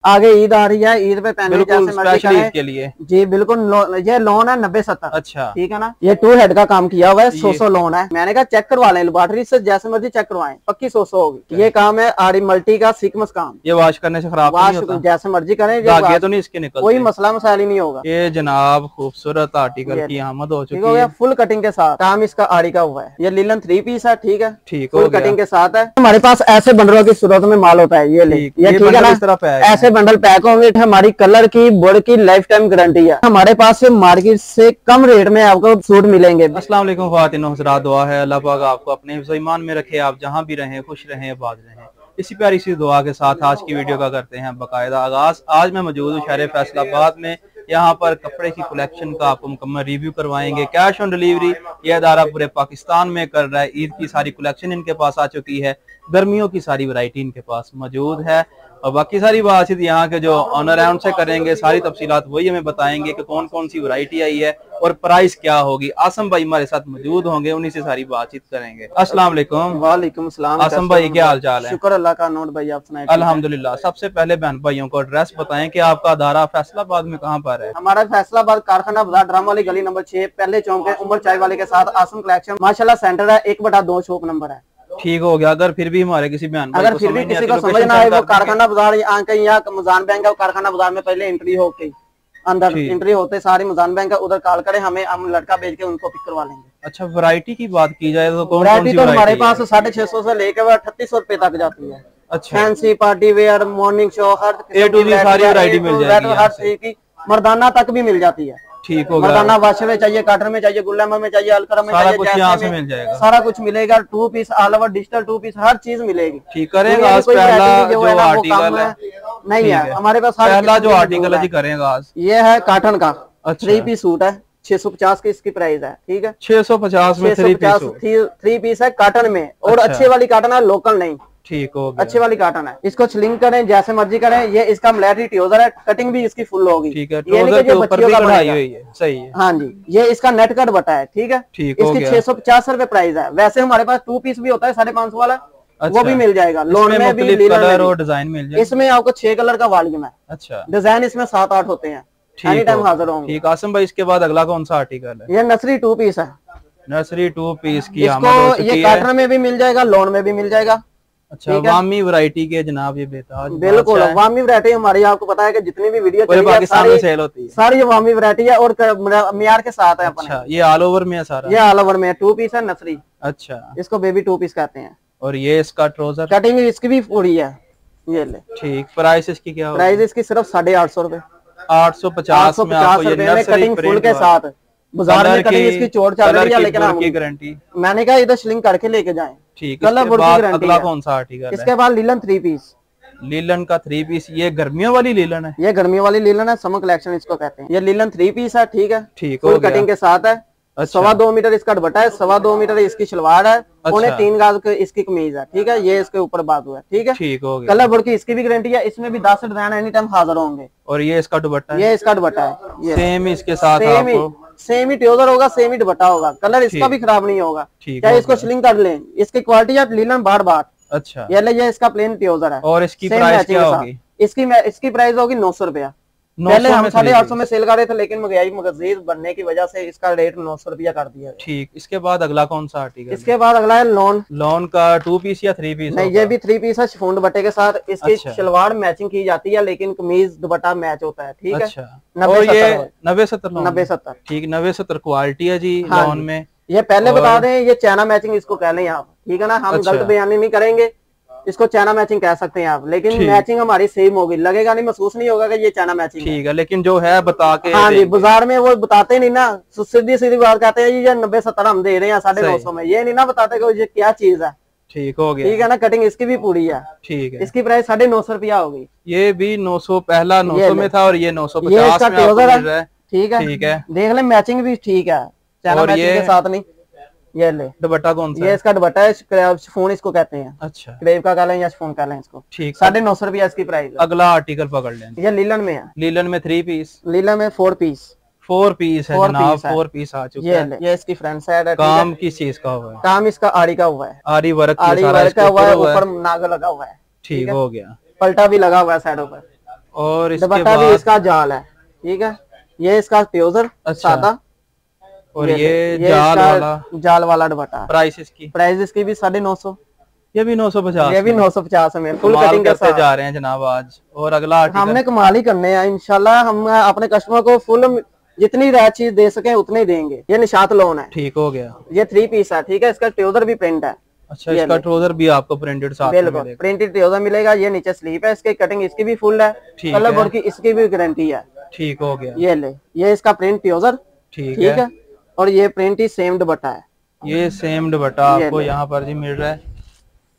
आगे ईद आ रही है, ईद पे पहनने जैसे मर्जी करें के लिए जी बिल्कुल। ये लोन है 90-70। अच्छा ठीक है ना। ये 2 हेड का काम किया हुआ है, 100 लोन है। मैंने कहा चेक करवा लें लैबोरेटरी से, जैसे मर्जी चेक करवाएं, पक्की 100 होगी। ये काम है आरी मल्टी का सीक्वेंस काम। ये वॉश करने से खराब वॉश जैसे मर्जी करें, धागे तो नहीं इसके निकलते, कोई मसला मसाइल ही नहीं होगा। ये जनाब खूबसूरत आर्टिकल की आमद हो चुकी है, फुल कटिंग के साथ। काम इसका आरी का हुआ है। ये लीलन 3 पीस है। ठीक है, ठीक फुल कटिंग के साथ है। हमारे पास ऐसे बंडलों की सूरत में माल होता है। ये ठीक है ना, ऐसे बंडल पैक होंगे। हमारी कलर की बोर्ड की लाइफ टाइम गारंटी है। हमारे पास से मार्केट से कम रेट में आपको सूट मिलेंगे। अस्सलाम वालेकुम ख्वातीन हज़रात, दुआ है अल्लाह पाक आपको अपने हिफ्ज़ ईमान में रखे, आप जहां भी रहें खुश रहें, आबाद रहें। इसी प्यारी सी दुआ के साथ आज की वीडियो का करते हैं बाकायदा आगाज। आज मैं मौजूद हूँ शहर फैसलाबाद में। यहाँ पर कपड़े की कलेक्शन का आपको मुकम्मल रिव्यू करवाएंगे। कैश ऑन डिलीवरी ये अदारा पूरे पाकिस्तान में कर रहा है। ईद की सारी कलेक्शन इनके पास आ चुकी है, गर्मियों की सारी वैरायटी इनके पास मौजूद है, और बाकी सारी बातचीत यहाँ के जो ऑनर है उनसे करेंगे। सारी तफसीलात वही हमें बताएंगे कि कौन कौन सी वैरायटी आई है और प्राइस क्या होगी। आसम भाई हमारे साथ मौजूद होंगे, उन्हीं से सारी बातचीत करेंगे। अस्सलाम वालेकुम। वालेकुम सलाम। आसम भाई क्या हाल चाल है? शुक्र अल्लाह का। नोट भाई आप सुनाए? अल्हम्दुलिल्लाह। सबसे पहले बहन भाइयों को एड्रेस बताएं कि आपका अदारा फैसलाबाद में कहाँ पर है? हमारा फैसलाबाद कारखाना बाजार ड्राम वाली गली नंबर 6 पहले चौक है, उमर चाय वाले के साथ आसम कलेक्शन माशाल्लाह सेंटर है। 1/2 शॉप नंबर है। ठीक हो गया। अगर फिर भी हमारे किसी बहन अगर फिर भी किसी को समझ ना आए, वो कारखाना बाजार यहाँ मुजान बैंक है, कारखाना बाजार में पहले एंट्री होके अंदर एंट्री होते सारी मुजान बैंक है, उधर कॉल करें हमें, हम लड़का भेज के उनको पिक करवा लेंगे। अच्छा, वैरायटी की बात की जाए तो वैरायटी तो हमारे पास 650 से लेकर 3800 रुपए तक जाती है। अच्छा, fancy party wear morning show हर सारी वैरायटी मिल जाएगी। हर चीज की मर्दाना तक भी मिल जाती है। ठीक हो गया। मर्दाना वाशर में चाहिए, काटन में चाहिए, गुल्लमा में चाहिए, अलकरम में सारा चाहिए, कुछ यहाँ से मिल जाएगा। सारा कुछ मिलेगा। 2 piece all over digital 2 piece हर चीज मिलेगी। ठीक करेंगे। आज पहला जो आर्टिकल है नहीं है हमारे पास, पहला जो आर्टिकल है जी करेंगे आज, ये है काटन का 3 पीस सूट है। 650 की इसकी प्राइस है। ठीक है, 650 में 3 पीस है काटन में, और अच्छे वाली काटन है, लोकल नहीं। ठीक हो गया। अच्छी वाली काटन है। इसको स्लिंग करें जैसे मर्जी करें। ये इसका मिलिट्री ट्राउजर है, कटिंग भी इसकी फुल होगी। ठीक है, ट्राउजर के ऊपर भी कढ़ाई हुई है। सही है। हाँ जी, ये इसका नेट कट बटा है। ठीक है, इसकी 650 रुपए प्राइस है। वैसे हमारे पास 2 पीस भी होता है 550 वाला। अच्छा, वो भी मिल जाएगा। लोन में भी कलर और डिजाइन मिल जाएगा। इसमें आपको 6 कलर का वॉल्यूम है। अच्छा, डिजाइन इसमें 7-8 होते हैं। एनी टाइम हाजिर होंगे। ठीक। आसम भाई इसके बाद अगला कौन सा आर्टिकल है? ये नर्सरी 2 पीस है। नर्सरी 2 पीस की आमद हो चुकी है। ये काटन में भी मिल जाएगा, लोन में भी मिल जाएगा। अच्छा, वामी वैरायटी के जनाब ये बेताज बिल्कुल वामी वैरायटी हमारी, आपको पता है कि जितनी भी वीडियो पूरे पाकिस्तान में सेल होती है, सारी वामी वैरायटी है और मियार के साथ है। अच्छा, ये ऑल ओवर में है सारा? ये ऑल ओवर में 2 पीस है नर्सरी। अच्छा, इसको बेबी 2 पीस कहते हैं। और ये इसका ट्राउजर कटिंग इसकी भी पूरी है। ये ले। ठीक। प्राइस इसकी क्या होगी? प्राइस इसकी सिर्फ 850 रुपए। 850 में आपको ये नर्सरी कटिंग फुल के साथ। बाजार में कटिंग इसकी चोट चल रही है, लेकिन की गारंटी मैंने कहा इधर स्लिंग करके लेके जाएं। ठीक। इसके बाद अगला कौन सा आर्टिकल है? इसके बाद लीलन 3 पीस। लीलन का 3 पीस, ये गर्मियों वाली लीलन है? ये गर्मियों वाली लीलन है, समर कलेक्शन इसको कहते हैं। ये लीलन 3 पीस है। ठीक है, ठीक। फुल कटिंग के साथ है। 2.25 मीटर इसका दुपट्टा है, 2.25 मीटर इसकी शलवार है, 3.25 गज इसकी कमीज है। ठीक है, ये इसके ऊपर बाजू है। ठीक है, ठीक हो गया। कलर बोर्ड की इसकी भी गारंटी है। इसमें भी 10 डिजाइन एनी टाइम हाजिर होंगे। और ये इसका दुपट्टा? ये इसका दुपट्टा है। सेम इसके साथ सेम ही ट्राउजर होगा, सेम ही दुपट्टा होगा। कलर इसका भी खराब नहीं होगा। चाहे इसको स्लिंग कर लें। इसकी क्वालिटी है लीलन बार। अच्छा, ये इसका प्लेन ट्राउजर है। और इसकी प्राइस क्या होगी? इसकी प्राइस होगी 900 रुपया। पहले हम 850 में सेल कर रहे थे, लेकिन महंगाई मजीद बढ़ने की वजह से इसका रेट 900 रुपया कर दिया। ठीक। इसके बाद अगला कौन सा आर्टिकल? इसके बाद अगला है लोन। लोन का 2 पीस या 3 पीस? नहीं, ये भी 3 पीस है, शिफॉन दुपट्टे के साथ। इसकी शलवार मैचिंग की जाती है, लेकिन कमीज दुपट्टा मैच होता है। ठीक है। अच्छा, 90-70 ठीक। 90-70 क्वालिटी है जी लोन में। ये पहले बता दें, ये चाइना मैचिंग इसको कह लें आप। ठीक है ना, हम गलत बयानी नहीं करेंगे, इसको चाइना मैचिंग कह सकते हैं आप, लेकिन मैचिंग हमारी सेम होगी। लगेगा नहीं, महसूस नहीं होगा कि ये चाइना मैचिंग। ठीक है, लेकिन जो है बता के। हाँ जी, बाजार में वो बताते नहीं ना, सीधी बात कहते हैं ये 90-70 हम दे रहे हैं 950 में। ये नहीं ना बताते कि ये क्या चीज है। ठीक हो गया। ठीक है ना, कटिंग इसकी भी पूरी है। ठीक है, इसकी प्राइस 950 रुपया होगी। ये भी 900, पहला 900 में था और ये 950 में आपको मिल रहा है। ठीक है, देख ले मैचिंग भी ठीक है, चाइना मैचिंग के साथ नहीं। ये ले दुपट्टा कौन सा? ये इसका दुपट्टा है, शिफॉन इसको कहते हैं। अच्छा, क्रेप का कह लें या शिफॉन कह लें इसको। ठीक। 950 रुपया इसकी प्राइस। अगला आर्टिकल पकड़ लें। ये लीलन में है। लीलन में 3 पीस? लीलन में 4 पीस। 4 पीस है जनाब, 4 पीस आ चुके हैं। ये इसकी फ्रंट साइड है। काम किस चीज का हुआ है? काम इसका आरी का हुआ है। आरी वर्क का हुआ है, ऊपर नाग लगा हुआ है। ठीक हो गया। पलटा भी लगा हुआ है साइडों पर। और इसके दुपट्टा भी इसका जाल है, ठीक है। ये इसका ट्राउजर सादा, और ये जाल वाला दुपट्टा। प्राइस इसकी भी 950, ये भी 950, ये भी 950 में फुल कटिंग के साथ जा रहे हैं जनाब आज। और अगला हमने कमाल ही करने हैं इंशाल्लाह। हम अपने कस्टमर को फुल जितनी रेट चीज दे सके उतनी देंगे। ये निशात लोन है, ठीक हो गया। ये 3 पीस है, ठीक है। इसका ट्राउजर भी प्रिंट है। अच्छा, इसका ट्राउजर भी आपको प्रिंटेड साथ में मिलेगा। प्रिंटेड ट्राउजर मिलेगा। ये नीचे स्लीव है, इसकी कटिंग इसकी भी फुल है, कलर बोर्ड की इसकी भी गारंटी है। ठीक हो गया। ये इसका प्रिंट ट्राउजर, ठीक है। और ये प्रिंट ही सेम दुपट्टा है। ये सेम दुपट्टा आपको यहाँ पर जी मिल रहा है।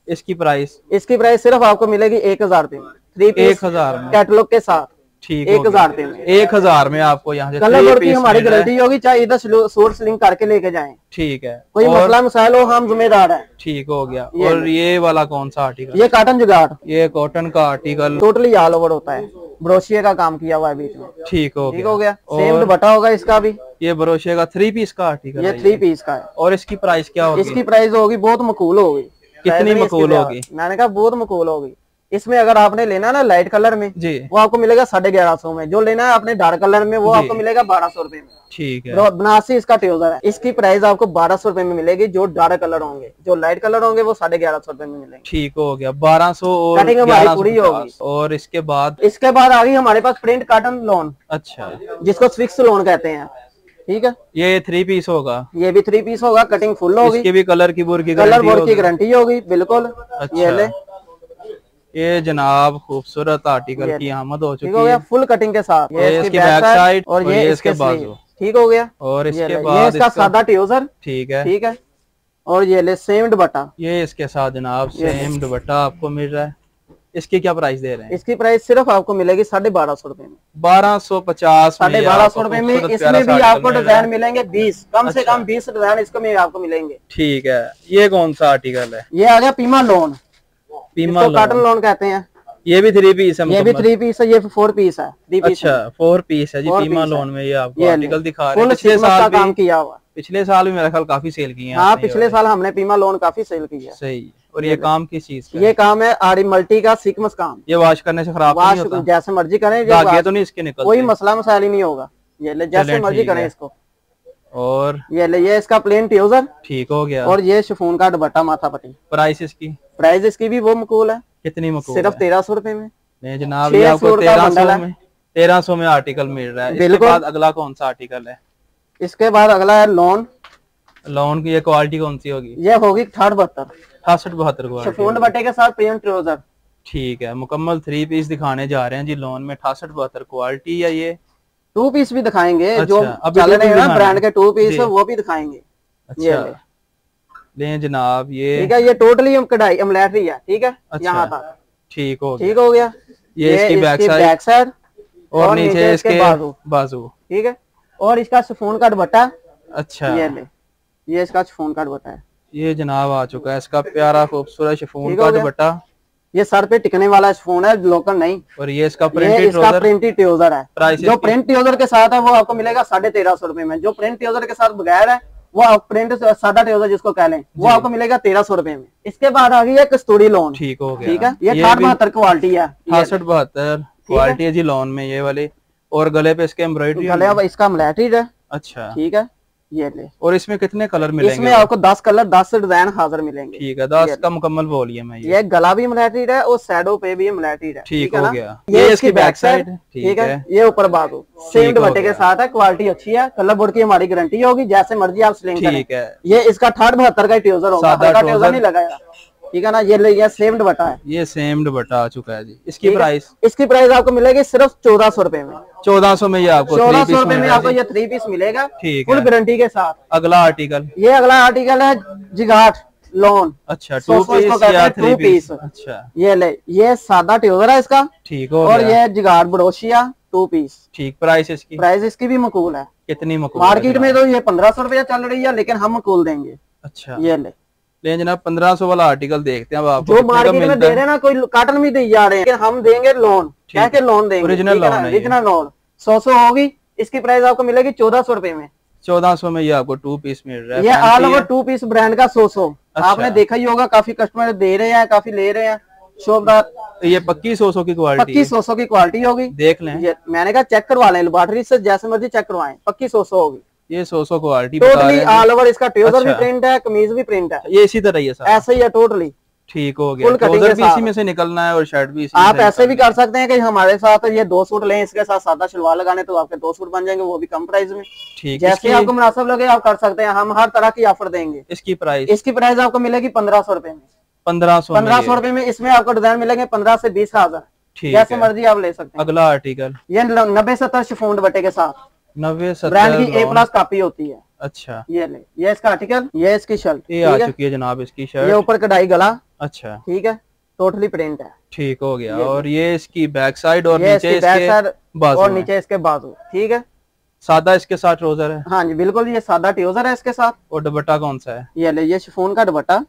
इसकी प्राइस सिर्फ आपको मिलेगी 1000 रुपए में, 3 पीस 1000 में कैटलॉग के साथ। ठीक, 1000 रुपए में, 1000 में आपको यहाँ से कलर बोर्ड की हमारी गारंटी होगी, चाहे इधर सोर्स लिंक करके लेके जाएं। ठीक है, कोई मसला मसाइल हो हम जिम्मेदार है। ठीक हो गया। और ये वाला कौन सा आर्टिकल? ये कॉटन जुगाड़, ये कॉटन का आर्टिकल टोटली ऑल ओवर होता है, ब्रोशिया का काम किया हुआ है बीच में। ठीक हो गया। सेम दुपट्टा होगा इसका भी। ये ब्रोशिया का 3 पीस का आर्टिकल, ये 3 पीस का है। और इसकी प्राइस क्या होगी? इसकी प्राइस होगी बहुत मकूल होगी। कितनी मकूल होगी? मैंने कहा बहुत मकूल होगी। इसमें अगर आपने लेना ना लाइट कलर में जी, वो आपको मिलेगा 1150 में। जो लेना है आपने डार्क कलर में वो आपको मिलेगा 1200 रुपए में। ठीक है। बनारसी इसका ट्राउजर है, इसकी प्राइस आपको 1200 रुपए में मिलेगी। जो डार्क कलर होंगे, जो लाइट कलर होंगे वो 1150 रुपए में मिलेंगे। ठीक हो गया। 1200 और कटिंग हमारी पूरी होगी। और इसके बाद आ गई हमारे पास प्रिंट कॉटन लोन। अच्छा, जिसको फिक्स लोन कहते हैं, ठीक है। ये 3 पीस होगा। ये भी 3 पीस होगा, कटिंग फुल होगी। इसके भी कलर की बोर्ड की गारंटी होगी बिल्कुल। अच्छा, ये जनाब खूबसूरत आर्टिकल की आमद हो चुकी है, फुल कटिंग के साथ। ये इसकी बैक साइड और ये इसके बाजू, ठीक हो गया। और इसके बाद इसका सादा ट्राउजर, ठीक है, ठीक है। और ये ले सेम दुपट्टा, ये इसके साथ जनाब सेम दुपट्टा आपको मिल रहा है। इसकी क्या प्राइस दे रहे हैं? इसकी प्राइस सिर्फ आपको मिलेगी 1250 रुपए में, 1250 1250 रुपए में। इसमें भी आपको डिजाइन मिलेंगे 20, कम से कम 20 डिजाइन इसको में आपको मिलेंगे। ठीक है। ये कौन सा आर्टिकल है? ये आ गया पीमा लोन, कॉटन लोन कहते हैं। ये भी 3 पीस है? ये भी 3 पीस है, ये 4 पीस है। अच्छा, 4 पीस है जी। पीमा लोन में ये आपको आर्टिकल दिखा रहे हैं। पिछले साल भी मेरा ख्याल काफी सेल की है। हाँ, पिछले साल हमने पीमा लोन काफी सेल की है। सही। और ये काम किस चीज का? ये काम है आरी मल्टी का सीक्वेंस काम। ये वॉश करने से खराब नहीं होता? जैसे मर्जी करें, धागे तो नहीं इसके निकलते? कोई मसला मसाइल ही नहीं होगा। ये ले जैसे मर्जी करें इसको। और ये ले, ये इसका प्लेन ट्राउजर, ठीक हो गया। और ये शिफॉन का दुपट्टा माथा पट्टी। प्राइस इसकी? प्राइस इसकी भी वो मकूल है। कितनी मकूल? सिर्फ 1300 रुपए में। नहीं जनाब, ये आपको 1300 में आर्टिकल मिल रहा है। इसके बाद अगला कौन सा आर्टिकल है? इसके बाद अगला है लोन। लोन की ये क्वालिटी कौन सी होगी? ये होगी 68-72 68-72 शिफॉन दुपट्टे के साथ प्लेन ट्राउजर। ठीक है। मुकम्मल 3 पीस दिखाने जा रहे हैं जी लोन में। 68-72 क्वालिटी है। ये 2 पीस भी दिखाएंगे। अच्छा, जो चल रहे हैं ना ब्रांड के 2 पीस वो भी दिखाएंगे। अच्छा ले जनाब, ये ठीक है। ये टोटली कढ़ाई एम्ब्रॉयडरी है, ठीक है। यहाँ तक ठीक हो गया। ये इसकी बैक साइड और नीचे इसके बाजू, ठीक है। और इसका शिफॉन का दुपट्टा। अच्छा, ये इसका शिफॉन का दुपट्टा है। ये जनाब आ चुका है इसका प्यारा खूबसूरत शिफॉन का दुपट्टा। ये सर पे टिकने वाला शिफॉन है, लोकल नहीं। और ये इसका प्रिंटेड ट्राउजर है। जो प्रिंट ट्राउजर के साथ है वो आपको मिलेगा 1350 रुपए में। जो प्रिंट ट्राउजर के साथ बगैर है वो आप प्रिंट सादा ट्राउजर जिसको कह लें वो आपको मिलेगा 1300 रुपए में। इसके बाद आ गई है कस्तूरी लोन। ठीक हो गया। ठीक है। ये 68-72 क्वालिटी है। 68-72 क्वालिटी है जी लोन में ये वाली। और गले पे इसके एम्ब्रॉयडरी, गले इसका एम्ब्रॉयडरी है। अच्छा, ठीक है। ये ले। और इसमें कितने कलर मिलेंगे? इसमें आपको 10 कलर 10 डिजाइन हाजिर मिलेंगे। ठीक है। 10 का मुकम्मल वॉल्यूम है। ये गला भी एम्ब्रॉयडरी है और शैडो पे भी एम्ब्रॉयडरी है। ठीक हो गया। ये इसकी बैक साइड, ठीक है। ये ऊपर बाजू सेम दुपट्टे के साथ है। क्वालिटी अच्छी है। कलर बोर्ड की हमारी गारंटी होगी, जैसे मर्जी आप सिलेंग करें। ठीक है। ये इसका 68-72 का ट्राउजर होगा, ट्राउजर नहीं लगाया, ठीक है ना। ये सेम दुपट्टा है। ये सेम दुपट्टा आ चुका है जी। इसकी प्राइस? इसकी प्राइस आपको मिलेगी सिर्फ 1400 रुपए में। 1400 में ये आपको 1400 रुपए में आपको ये 3 पीस मिलेगा, फुल गारंटी के साथ। अगला आर्टिकल? ये अगला आर्टिकल है जिगाट लोन। अच्छा, 2 पीस या 3 पीस? अच्छा, ये ले, ये सादा ट्राउजर है इसका। ठीक हो। और ये जिगाट ब्रोशिया 2 पीस। ठीक। प्राइस इसकी? प्राइस इसकी भी मकूल है। कितनी मकूल? मार्केट में तो ये 1500 रुपया चल रही है, लेकिन हम मकूल देंगे। अच्छा, ये ले जनाब 1500 वाला आर्टिकल देखते हैं अब आपको। जो मार्केट में दे रहे हैं ना, कोई कॉटन भी दे जा रहे हैं, हम देंगे लोन। क्या के लोन देंगे? Original loan. 100 होगी। इसकी प्राइस आपको मिलेगी 1400 रुपए में। 1400 में ये आपको 2 पीस मिल रहा है। ये ऑल ओवर 2 पीस ब्रांड का 100। आपने देखा ही होगा, काफी कस्टमर दे रहे हैं, काफी ले रहे हैं। शोभदार। ये पक्की 100 की क्वालिटी, पक्की 100 की क्वालिटी होगी। देख लें, ये मैंने कहा चेक करवा लें, लेबोरेटरी से जैसे मर्जी चेक करवाएं, पक्की 100 होगी। ये 100 क्वालिटी टोटली ऑल ओवर इसका ट्राउजर भी अच्छा। प्रिंट है, कमीज भी प्रिंट है, ये इसी तरह ही है सर, ऐसे ही है टोटली। ठीक हो गया। फुल कटिंग ट्राउजर के भी इसी साथ। में से निकलना है और शर्ट भी इसी आप में से ऐसे भी निकलना कर सकते हैं कि हमारे साथ ये 2 सूट लें, इसके साथ सादा शलवार लगाने तो आपके 2 सूट बन जाएंगे, वो भी कम प्राइस में। है। ठीक, जैसे आपको मुनासिब लगे आप कर सकते हैं, हम हर तरह की ऑफर देंगे। इसकी प्राइस इसकी प्राइस आपको मिलेगी 1500 रुपए में। 1500 रुपए में इसमें आपको डिजाइन मिलेंगे 15 से 20 हजार, ठीक जैसे है। मर्जी आप ले सकते हैं। अगला आर्टिकल ये 90-70 शिफॉन दुपट्टे के साथ 90-70 ब्रांड की A+ कॉपी होती है। अच्छा, ये ले, ये इसका आर्टिकल, ये इसकी शर्ट, ये आ ठीक है? चुकी है जनाब इसकी ये शर्ट। ऊपर कढ़ाई गला, अच्छा, ठीक है, टोटली प्रिंट है। ठीक हो गया। और ये इसकी बैक साइड और ये नीचे इसकी बैक साइड इसके बाजू और हैं। नीचे इसके बाजू, ठीक है। सादा इसके साथ ट्राउजर है हाँ जी बिल्कुल, ये सादा ट्राउजर है इसके साथ। और दुपट्टा कौन सा है? ये ले, ये शिफॉन का दुपट्टा,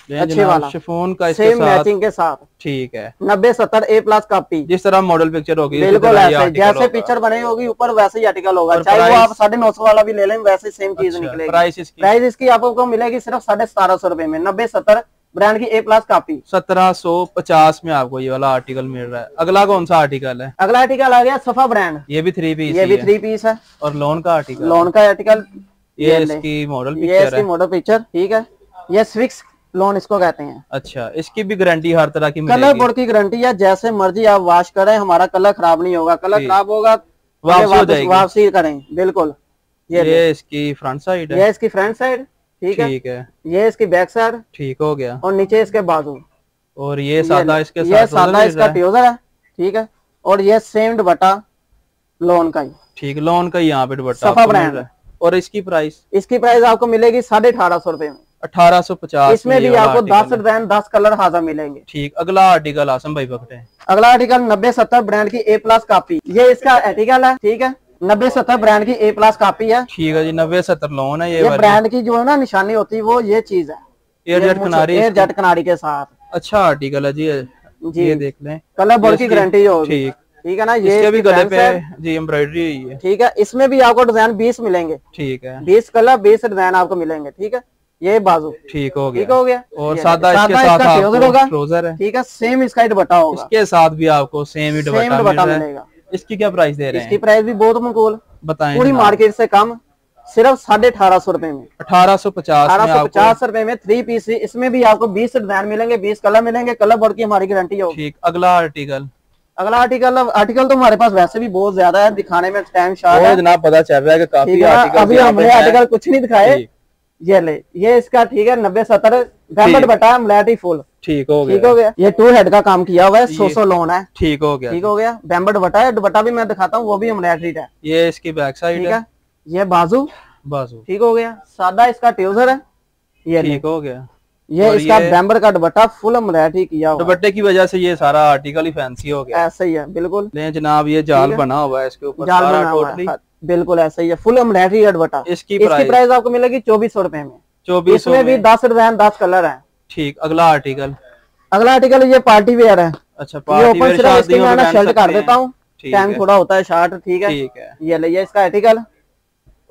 ये अच्छे जनाब वाला, शिफॉन का इसके सेम साथ, मैचिंग के साथ, ठीक है। 90-70 A+ कॉपी, जिस तरह मॉडल पिक्चर होगी बिल्कुल ऐसे जैसे पिक्चर बने होगी ऊपर वैसे ही आर्टिकल होगा। और चाहे वो प्राइस? आप 950 वाला भी ले लें, वैसे सेम चीज निकलेगी। प्राइस इसकी प्राइस इसकी आपको मिलेगी सिर्फ 1750 रुपए में। 90-70 ब्रांड की A+ कॉपी, 1750 में आपको ये वाला आर्टिकल मिल रहा है। अगला कौन सा आर्टिकल है? अगला आर्टिकल आ गया सफा ब्रांड, ये भी 3 पीस, ये भी 3 पीस है। और लोन का आर्टिकल, लोन का आर्टिकल, ये इसकी मॉडल ये पिक्चर इसकी है। मॉडल पिक्चर, ठीक है। ये स्विक्स लोन इसको कहते हैं। अच्छा, इसकी भी गारंटी हर तरह की कलर मिलेगी? बोर्ड की गारंटी है, जैसे मर्जी आप वॉश करें, हमारा कलर खराब नहीं होगा। कलर खराब होगा वापसी करें, बिल्कुल। ये इसकी फ्रंट साइड है, ये इसकी फ्रंट साइड, ठीक है। ये इसकी बैक साइड, ठीक हो गया। और नीचे इसके बाजू। और ये सादा इसके ये साथ सादा इसका ट्राउजर है, ठीक है। और ये सेम दुपट्टा लोन का ही, ठीक, लोन का यहाँ पे दुपट्टा सफा आपको मिल ब्रांड रहा है। और इसकी प्राइस? इसकी प्राइस आपको मिलेगी 1850 रुपए में। 1850। इसमें भी आपको 10 डिजाइन 10 कलर हाजिर मिलेंगे। ठीक, अगला आर्टिकल आसम भाई पकड़े। अगला आर्टिकल 90-70 ब्रांड की A+ कॉपी, ये इसका आर्टिकल है, ठीक है। 90-70 ब्रांड की A+ कॉपी है, ठीक है जी। 90-70 लोन है। ये ब्रांड की जो है ना निशानी होती है, वो ये चीज है, एयरजेट कनारी, एयरजेट कनारी के साथ। अच्छा आर्टिकल है जी, ये देख लें। कलर बोर्ड की गारंटी होगी, ठीक, ठीक है ना। ये इसके भी गले पे जी एम्ब्रॉयडरी हुई है, ठीक है। इसमें भी आपको डिजाइन 20 मिलेंगे, ठीक है। 20 कलर 20 डिजाइन आपको मिलेंगे, ठीक है। ये बाजू, ठीक हो गया, ठीक हो गया। और सादा इसके साथ आपको ट्राउजर है, ठीक है। सेम इसका ही दुपट्टा होगा, इसके साथ भी आपको सेम ही दुपट्टा मिलेगा। इसकी क्या प्राइस दे रहे हैं? इसकी प्राइस भी बहुत माकूल, बताएं। पूरी मार्केट से कम, सिर्फ 1850 रुपए में। 1850 रुपए में 3 पीस। इसमें भी आपको 20 डिजाइन मिलेंगे, 20 कलर मिलेंगे, कलर बोर्ड की हमारी गारंटी होगी। ठीक, अगला आर्टिकल। अगला आर्टिकल तो हमारे पास वैसे भी बहुत ज्यादा है, दिखाने में टाइम शॉर्ट है जनाब, पता चल रहा है कि काफी आर्टिकल। अभी हमने आर्टिकल कुछ नहीं दिखाए। ये ले, ये इसका, ठीक है। 90-70 गैम्बट बटा मलाटी फुल, ठीक हो गया, ठीक हो गया। ये 2 हेड का काम किया हुआ है, 100 लोन है, ठीक हो गया, ठीक हो गया। बैम्बट बटा है, दुपट्टा भी मैं दिखाता हूँ, वो भी एम्ब्रॉयडरी है। ये इसकी बैक साइड है, ये बाजू, बाजू, ठीक हो गया। सादा इसका ट्राउजर है, ये ठीक हो गया। ये इसका बैम्बर का दुपट्टा फुल एम्ब्रॉयडरी किया हुआ है। दुपट्टे की वजह से ये सारा आर्टिकल ही फैंसी हो गया। ऐसा ही है बिल्कुल। ले जनाब, ये जाल बना हुआ है इसके ऊपर, जाल सारा बना हुआ है, टोटली बिल्कुल ऐसा ही है, फुल एम्ब्रॉयडरी का दुपट्टा। इसकी प्राइस आपको मिलेगी 2400 रुपए में। 2400 इसमें भी 10 डिजाइन 10 कलर है। ठीक, अगला आर्टिकल। अगला आर्टिकल ये पार्टी वेयर है। अच्छा, ये पार्टी ओपन वेयर सिर्फ इसकी शादियों में मैं पहन शर्ट सकते कर हैं। देता हूँ, ठीक टाइम है, थोड़ा होता है शॉर्ट, ठीक है। ठीक है। ये ले, ये इसका आर्टिकल,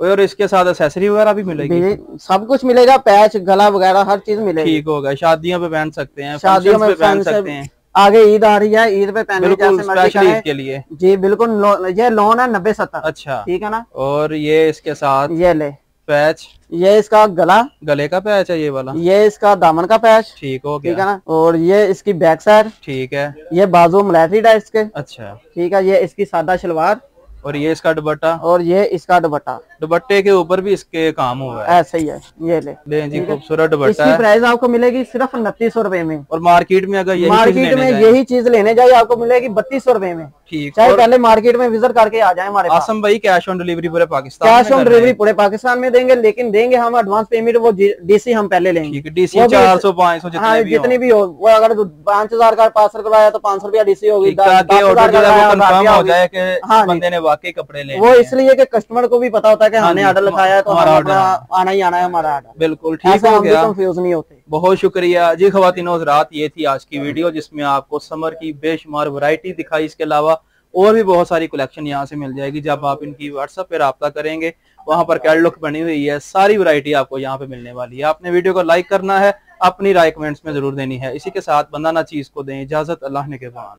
और इसके साथ एक्सेसरी वगैरह भी मिलेगी? सब कुछ मिलेगा, पैच गला वगैरह हर चीज मिलेगी। ठीक होगा, शादियों पे पहन सकते हैं, शादियों में पहन सकते हैं। आगे ईद आ रही है, ईद पे पहनने बिल्कुल स्पेशल ईद के लिए जी बिल्कुल। ये लोन है 90-70, अच्छा, ठीक है ना। और ये इसके साथ ये ले पैच, ये इसका गला, गले का पैच है ये वाला, ये इसका दामन का पैच, ठीक हो गया, ठीक है ना। और ये इसकी बैक साइड, ठीक है। ये बाजू मलाटी है इसके, अच्छा, ठीक है। ये इसकी सादा शलवार, और ये इसका दुपट्टा, और ये इसका दुपट्टा। दुपट्टे के ऊपर भी इसके काम हुआ है, ऐसा ही है। ये ले जी, खूबसूरत दुपट्टा इसकी है। प्राइस आपको मिलेगी सिर्फ 2900 रुपए में। और मार्केट में अगर यही चीज लेने जाए आपको मिलेगी 3200 रुपए में। ठीक, चाहे पहले मार्केट में विजिट करके आ जाए हमारे पास। आसम भाई, कैश ऑन डिलीवरी पूरे पाकिस्तान, कैश ऑन डिलीवरी पूरे पाकिस्तान में देंगे, लेकिन देंगे हम एडवांस पेमेंट, वो डीसी हम पहले लेंगे। ठीक है, डीसी 400-500 जितनी भी हो, वो अगर 5000 का पार्सल करवाया तो 500 रुपया डीसी होगी। कंफर्म हो जाए कि बंदे ने वाकई कपड़े ले, वो इसलिए कि कस्टमर को भी पता होता है कि हमने ऑर्डर लिखाया है तो हमारा ऑर्डर आना ही आना है, हमारा ऑर्डर। बिल्कुल ठीक हो गया, कंफ्यूज नहीं होते। बहुत शुक्रिया जी ख्वातीनो हज़रात, ये थी आज की वीडियो जिसमें आपको समर की बेशुमार वैरायटी दिखाई। इसके अलावा और भी बहुत सारी कलेक्शन यहाँ से मिल जाएगी। जब आप इनकी व्हाट्सएप पे राब्ता करेंगे, वहां पर कैटलॉग बनी हुई है, सारी वैरायटी आपको यहाँ पे मिलने वाली है। आपने वीडियो को लाइक करना है, अपनी राय कमेंट्स में जरूर देनी है। इसी के साथ बंदा ना चीज को दें इजाजत, अल्लाह ने के बाद।